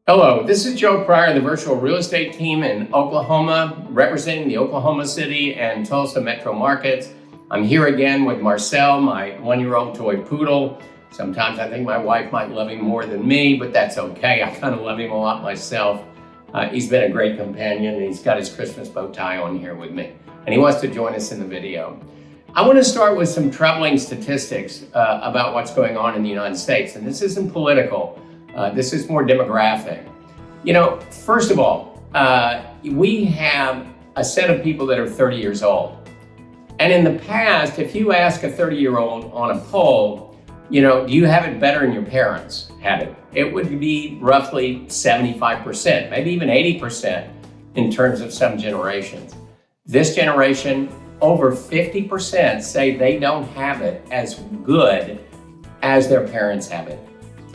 Hello, this is Joe Pryor, the virtual real estate team in Oklahoma, representing the Oklahoma City and Tulsa metro markets. I'm here again with Marcel, my one-year-old toy poodle. Sometimes I think my wife might love him more than me, but that's okay. I kind of love him a lot myself. He's been a great companion, and he's got his Christmas bow tie on here with me. And he wants to join us in the video. I want to start with some troubling statistics about what's going on in the United States. And this isn't political. This is more demographic. You know, first of all, we have a set of people that are 30 years old. And in the past, if you ask a 30-year-old on a poll, you know, do you have it better than your parents had it? It would be roughly 75%, maybe even 80% in terms of some generations. This generation, over 50% say they don't have it as good as their parents have it.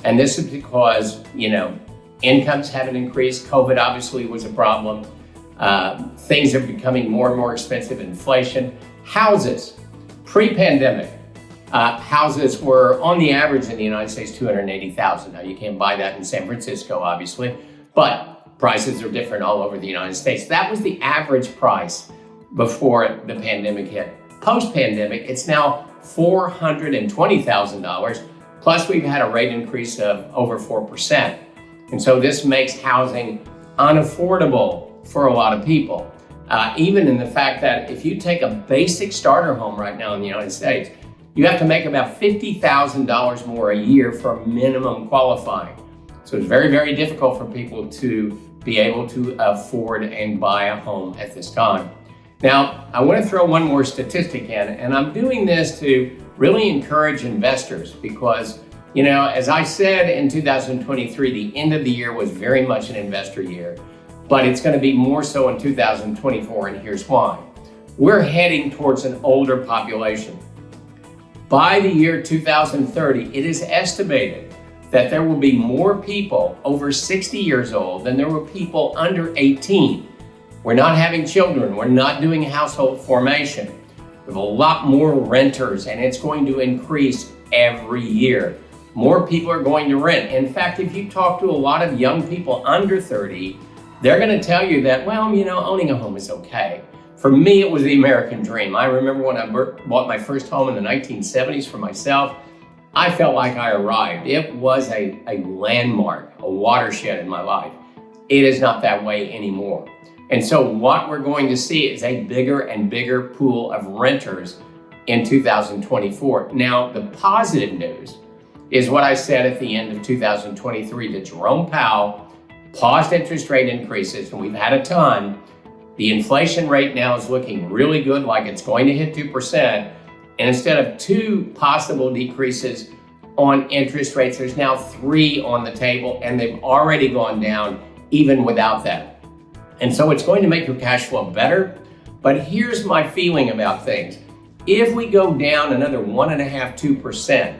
And this is because, you know, incomes haven't increased. COVID obviously was a problem. Things are becoming more and more expensive. Inflation. Houses, pre-pandemic, houses were on the average in the United States, $280,000. Now you can't buy that in San Francisco, obviously, but prices are different all over the United States. That was the average price before the pandemic hit. Post-pandemic, it's now $420,000. Plus, we've had a rate increase of over 4%. And so this makes housing unaffordable for a lot of people. Even in the fact that if you take a basic starter home right now in the United States, you have to make about $50,000 more a year for minimum qualifying. So it's very, very difficult for people to be able to afford and buy a home at this time. Now, I want to throw one more statistic in, and I'm doing this to really encourage investors because, you know, as I said in 2023, the end of the year was very much an investor year, but it's going to be more so in 2024, and here's why. We're heading towards an older population. By the year 2030, it is estimated that there will be more people over 60 years old than there were people under 18. We're not having children. We're not doing household formation. We have a lot more renters, and it's going to increase every year. More people are going to rent. In fact, if you talk to a lot of young people under 30, they're going to tell you that, well, you know, owning a home is okay. For me, it was the American dream. I remember when I bought my first home in the 1970s for myself, I felt like I arrived. It was a landmark, a watershed in my life. It is not that way anymore. And so what we're going to see is a bigger and bigger pool of renters in 2024. Now, the positive news is what I said at the end of 2023, that Jerome Powell paused interest rate increases, and we've had a ton. The inflation rate now is looking really good, like it's going to hit 2%. And instead of 2 possible decreases on interest rates, there's now 3 on the table, and they've already gone down even without that. And so it's going to make your cash flow better. But here's my feeling about things. If we go down another 1.5%, 2%,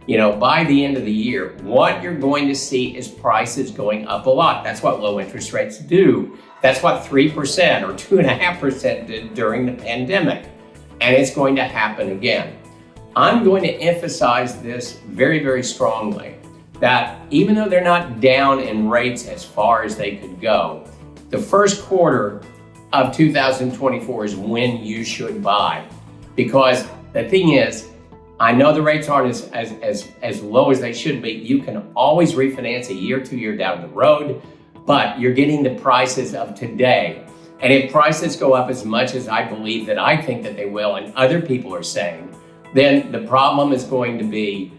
you know, by the end of the year, what you're going to see is prices going up a lot. That's what low interest rates do. That's what 3% or 2.5% did during the pandemic. And it's going to happen again. I'm going to emphasize this very, very strongly, that even though they're not down in rates as far as they could go, the first quarter of 2024 is when you should buy. Because the thing is, I know the rates aren't as low as they should be. You can always refinance a year, 2 years down the road, but you're getting the prices of today. And if prices go up as much as I believe that I think that they will, and other people are saying, then the problem is going to be,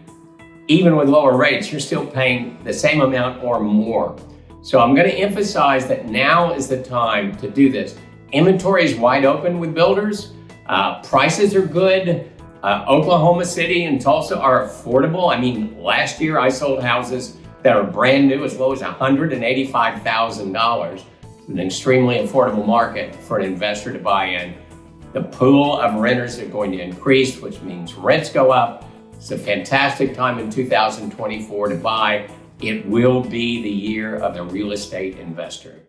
even with lower rates, you're still paying the same amount or more. So I'm going to emphasize that now is the time to do this. Inventory is wide open with builders. Prices are good. Oklahoma City and Tulsa are affordable. I mean, last year I sold houses that are brand new as low as $185,000. It's an extremely affordable market for an investor to buy in. The pool of renters are going to increase, which means rents go up. It's a fantastic time in 2024 to buy. It will be the year of the real estate investor.